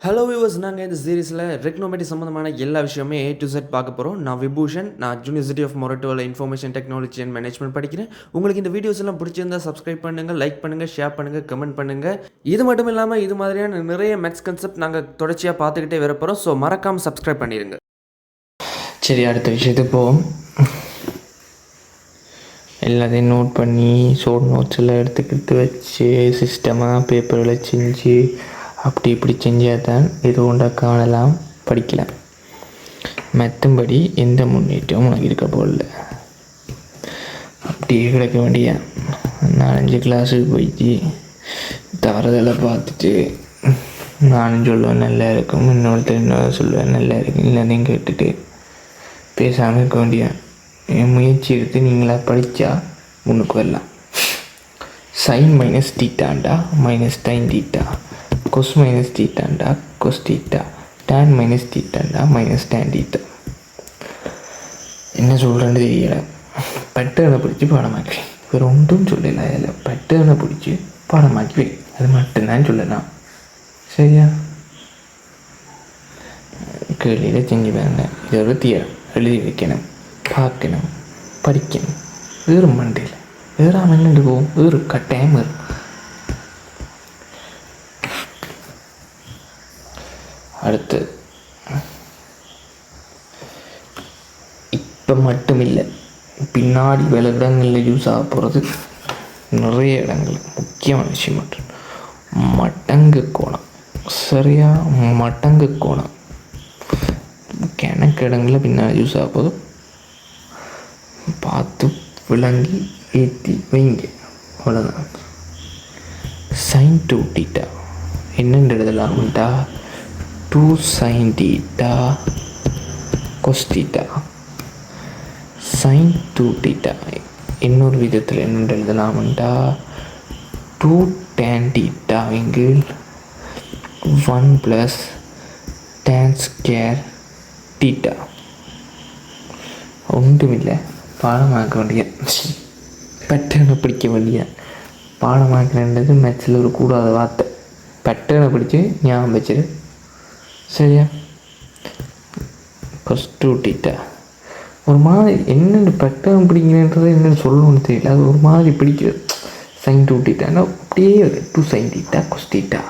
Hello viewers, நாங்கள் இந்த சீரீஸில் ரெக்னோமெட்ரி சம்மந்தமான எல்லா விஷயமே A to Z பார்க்க போகிறோம். நான் விபூஷன், நான் யூனிவர்சிட்டி ஆஃப் மொரட்டோவில் இன்ஃபர்மேஷன் டெக்னாலஜி அண்ட் மேனேஜ்மெண்ட் படிக்கிறேன். உங்களுக்கு இந்த வீடியோஸ் எல்லாம் பிடிச்சிருந்தா சப்ஸ்கிரைப் பண்ணுங்கள், லைக் பண்ணுங்கள், ஷேர் பண்ணுங்கள், கமெண்ட் பண்ணுங்கள். இது மட்டும் இல்லாமல் இது மாதிரியான நிறைய மேத்ஸ் கான்செப்ட் நாங்கள் தொடர்ச்சியாக பார்த்துக்கிட்டே வர போகிறோம். ஸோ மறக்காமல் சப்ஸ்கிரைப் பண்ணிடுங்க. சரி, அடுத்த விஷயத்துக்கு போவோம். எல்லாத்தையும் நோட் பண்ணி நோட்ஸ் எல்லாம் எடுத்துக்கிட்டு வச்சு சிஸ்டமாக பேப்பரில் செஞ்சு அப்படி இப்படி செஞ்சால் தான் இது ஒன்றை காணலாம், படிக்கலாம். மற்றும்படி எந்த முன்னேற்றமும் உனக்கு இருக்க போகல. அப்படியே கிடக்க வேண்டிய 4-5 கிளாஸுக்கு போயிட்டு தவறுதலை பார்த்துட்டு நானும் சொல்லுவேன் நல்லா இருக்கும், இன்னொருத்தர் இன்னொரு சொல்லுவேன் நல்லா இருக்கும், எல்லாத்தையும் கேட்டுட்டு பேசாமல் இருக்க வேண்டிய முயற்சி எடுத்து நீங்களாக படித்தா முன்னுக்கு வரலாம். சைன் மைனஸ் தீட்டாண்டா minus sine theta, cos minus தீட்டாண்டா கொஸ் தீட்டா, டேன் மைனஸ் தீட்டாண்டா மைனஸ் டேன் தீட்டா. என்ன சொல்கிறேன்னு தெரியலை. பேட்டர்னை பிடிச்சி பாடமாக்கி வேறு ஒன்றும் சொல்லலை. அதில் பேட்டர்னை பிடிச்சி பாடமாக்கி அது மட்டும்தான் சொல்லலாம். சரியா? கேள்வியில் செஞ்சு பாருங்க. இது ஒரு தியரம். எழுதி வைக்கணும், பார்க்கணும், படிக்கணும். வேறு மண்டையில் வேறாமல் என்னென்று போகும், வேறு கட்டாயம் வரும். அடுத்து இப்போ மட்டும் இல்லை, பின்னாடி வேலை இடங்களில் யூஸ் ஆக போகிறது நிறைய இடங்கள். முக்கியமான விஷயம் மட்டும் மடங்கு கோணம். சரியா? மடங்கு கோணம் கணக்கு இடங்களில் பின்னால் யூஸ் ஆக போதும். பார்த்து விளங்கி ஏற்றி வைங்க. அவ்வளோதான். சைன் 2 தீட்டா என்னென்று எழுதலாம்டா 2 sin theta cos theta. Sine 2 theta இன்னொரு விதத்தில் என்னென்று எழுதலாம்டா 2 tan தீட்டா இங்கு 1 + tan ஸ்கொயர் தீட்டா. ஒன்றுமில்லை, பாடமாக்க வேண்டிய பேட்டர்னை பிடிக்க வேண்டிய. பாடமாக்கினது மேட்சில் ஒரு கூடாத வார்த்தை. பேட்டர்னை பிடிச்சி ஞாபகம் வச்சிரு. சரியா? கொஸ் 2 தீட்டா ஒரு மாதிரி என்னென்னு பேட்டர்ன் பிடிக்கிறன்றது என்னென்னு சொல்லணும்னு தெரியல. அது ஒரு மாதிரி பிடிக்குது. சைன் 2 தீட்டான்னா அப்படியே 2 sin தீட்டா கொஸ் தீட்டா,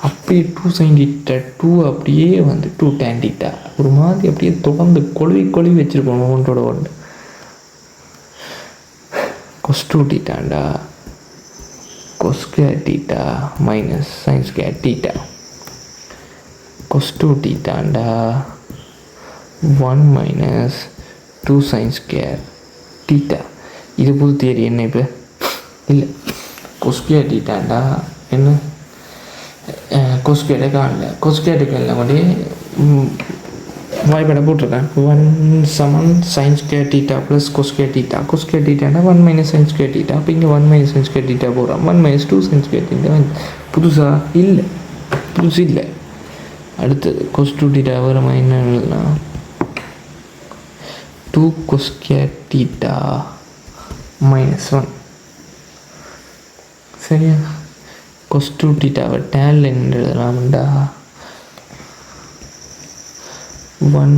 அப்படியே 2 sin தீட்டா 2 அப்படியே வந்து 2 tan தீட்டா. ஒரு மாதிரி அப்படியே தொடர்ந்து கொழுவி வச்சுருப்போம் ஒன்றோட ஒன்று. கொஸ் 2 தீட்டாண்டா cos square theta minus sine square theta. Cos 2 தீட்டாண்டா 1 - 2 sin ஸ்கொயர் தீட்டா. இது புது தியரி என்ன? இப்போ இல்லை, கொஸ் ஸ்கொயர் தீட்டாண்டா என்ன கொஸ்கேட்டை காணல. கொஸ்கேட்டுக்கு எல்லாம் கொண்டு வாய்ப்பாடை போட்டிருக்கேன். 1 = sin square theta plus cos square theta. Cos square தீட்டாண்டா 1 - sin ஸ்கொயர் தீட்டா. அப்போ இங்கே 1 - sin ஸ்கொயர் தீட்டா போடுறான். 1 - 2 sin ஸ்கொயர் தீட்டா புதுசாக இல்லை, புதுசு இல்லை. அடுத்தது கொஸ் 2 தீட்டா வேறு என்ன எழுதலாம்? 2 கொஸ்கேர் தீட்டா -1. சரியா? கொஸ் 2 தீட்டாவை டேனில் என்ன எழுதலாம்டா 1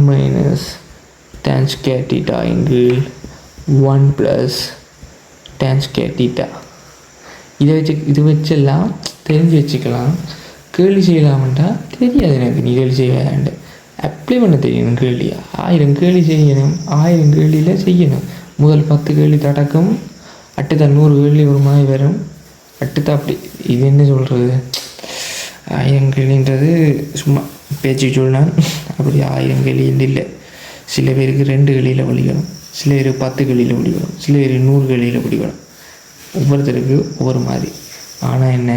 - tan ஸ்கொயர் தீட்டா இங்கு 1 + tan ஸ்கொயர் தீட்டா. இது வச்செல்லாம் தெரிஞ்சு வச்சுக்கலாம். கேள்வி செய்யலாம்டா தெரியாது எனக்கு. நீ கேள்வி செய்ய வேண்டாம், அப்ளை பண்ண தெரியணும். கேள்வி 1000 கேள்வி செய்யணும். 1000 கேள்வியில் செய்யணும். முதல் 10 கேள்வி தடக்கம், அடுத்த 100 கேள்வி ஒரு மாதிரி வரும். அடுத்த அப்படி இது என்ன சொல்கிறது, 1000 கேள்வின்றது சும்மா பேச்சு சொன்னான். அப்படி 1000 கேள்வி இல்லை. சில பேருக்கு 2 கேள்வியில் படிக்கணும், சில பேருக்கு 10 கேள்வியில் படிக்கணும், சில பேருக்கு 100 கேள்வியில் படிக்கணும். ஒவ்வொருத்தருக்கு ஒவ்வொரு மாதிரி. ஆனால் என்ன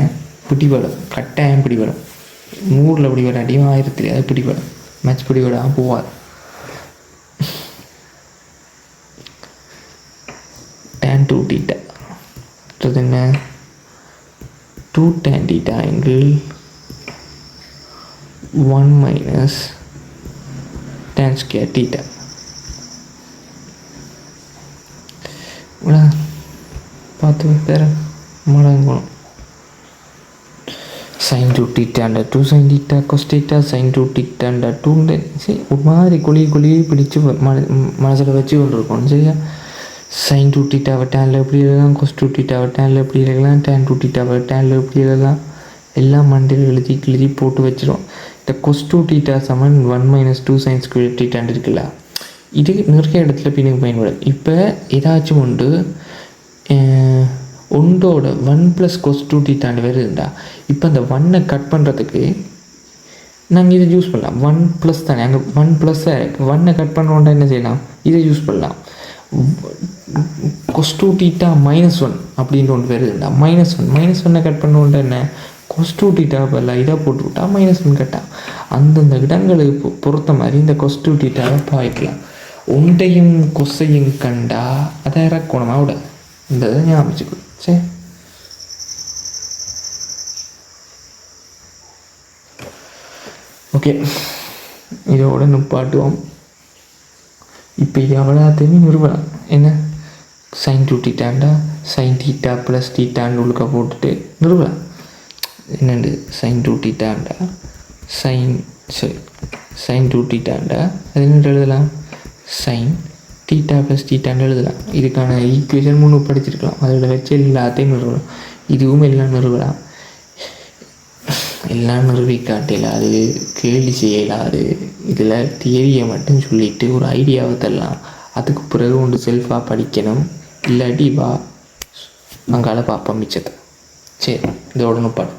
பிடிபடும், கட்டாயம் பிடிபடும். 100ல் பிடிபடாட்டியும் 1000 அது பிடிபடும். மேட்ச் பிடிபடாமல் போவாது. tan 2 தீட்டா என்ன 2 tan தீட்டா இங்கு 1 - tan ஸ்கொயர் தீட்டா. பார்த்து பேர மடங்கணும். sin 2 theta under 2 sin theta cos theta sin 2 theta under 2 சரி ஒரு மாதிரி குழி பிடிச்சி மனசில் வச்சு கொண்டு இருக்கணும் சரியா. sin 2 theta டேனில் எப்படி எழுதலாம், cos 2 theta டேனில் எப்படி எழுதலாம், tan 2 theta டேனில் எப்படி எழுதலாம், எல்லாம் மண்டியில் எழுதி போட்டு வச்சிடும். இந்த cos 2 theta சமன் 1 - 2 sin square theta இருக்குல்ல, இது நிறைய இடத்துல பின்னுக்கு பயன்படும். இப்போ ஏதாச்சும் ஒன்று ஒன்றோட 1 + cos 2 theta வருதுண்டா, இப்போ அந்த 1 கட் பண்ணுறதுக்கு நாங்கள் இதை யூஸ் பண்ணலாம். 1 + தானே, அங்கே 1 +ஆக இருக்குது, 1 கட் பண்ணுறோண்டா என்ன செய்யலாம், இதை யூஸ் பண்ணலாம். cos 2 theta -1 அப்படின்ற ஒன்று வருதுண்டா, -1 கட் பண்ணுறோண்டா என்ன, cos 2 theta பதில் இதாக போட்டு விட்டா -1 கட்டா. அந்தந்த இடங்களுக்கு பொறுத்த மாதிரி இந்த cos 2 theta பாய்க்கலாம். ஒன்றையும் கொசையும் கண்டா அதை இறக்கணுமா விட, இந்த இதை ஞாபகம் சரி. ஓகே, இதோட நிப்பாட்டுவோம். இப்போ இது எவ்வளோத்தையுமே நிறுவலாம். என்ன sin 2 theta sin theta + theta உள்ளுக்க போட்டுட்டு நிறுவலாம். என்னண்டு sin 2 theta sin 2 theta அது என்ன எழுதலாம், sin theta + theta எழுதலாம். இதுக்கான ஈக்குவேஷன் 3 படிச்சிருக்கலாம், அதில் வச்சு எல்லாத்தையும் நிறுவலாம். இதுவும் எல்லாம் நிறுவலாம். எல்லாம் நிறுவி காட்டலாது, கேள்வி செய்யலாது. இதில் தியரியை மட்டும் சொல்லிவிட்டு ஒரு ஐடியாவை தரலாம். அதுக்கு பிறகு ஒன்று செல்ஃபாக படிக்கணும், இல்லாட்டி வா அங்கால பார்ப்போம் மிச்சத்தை. சரி, இதோட நிப்பாடு.